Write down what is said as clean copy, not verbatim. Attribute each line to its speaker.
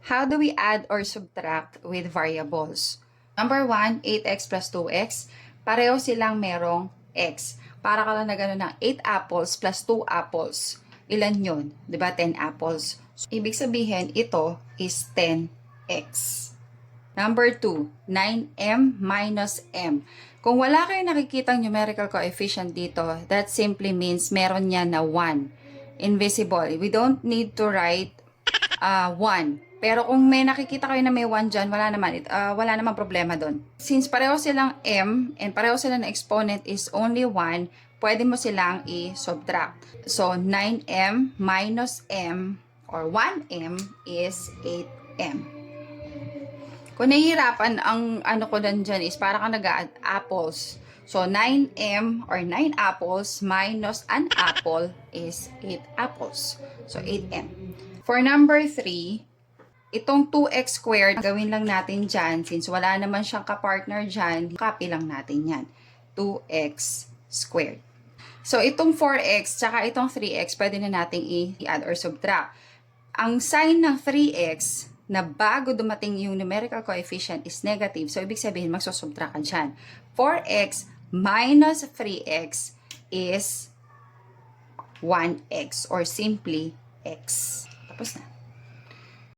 Speaker 1: How do we add or subtract with variables? Number 1, 8x plus 2x. Pareho silang merong x. Para ka lang na gano'n ng 8 apples plus 2 apples. Ilan yun? Diba? 10 apples. So, ibig sabihin, ito is 10x. Number 2, 9m minus m. Kung wala kayong nakikitang numerical coefficient dito, that simply means meron niya na 1. Invisible. We don't need to write 1. Pero kung may nakikita kayo na may 1 dyan, wala naman problema doon. Since pareho silang m and pareho silang exponent is only 1, pwede mo silang i-subtract. So, 9m minus m or 1m is 8m. Kung nahihirapan, ang ano ko dyan is para ka nag-add apples. So, 9m or 9 apples minus an apple is 8 apples. So, 8m. For number 3, itong 2x squared, gawin lang natin dyan. Since wala naman siyang kapartner dyan, copy lang natin yan. 2x squared. So, itong 4x, tsaka itong 3x, pwede na natin i-add or subtract. Ang sign ng 3x, na bago dumating yung numerical coefficient is negative. So, ibig sabihin, magsusubtract ka dyan. 4x minus 3x is 1x or simply x. Tapos na.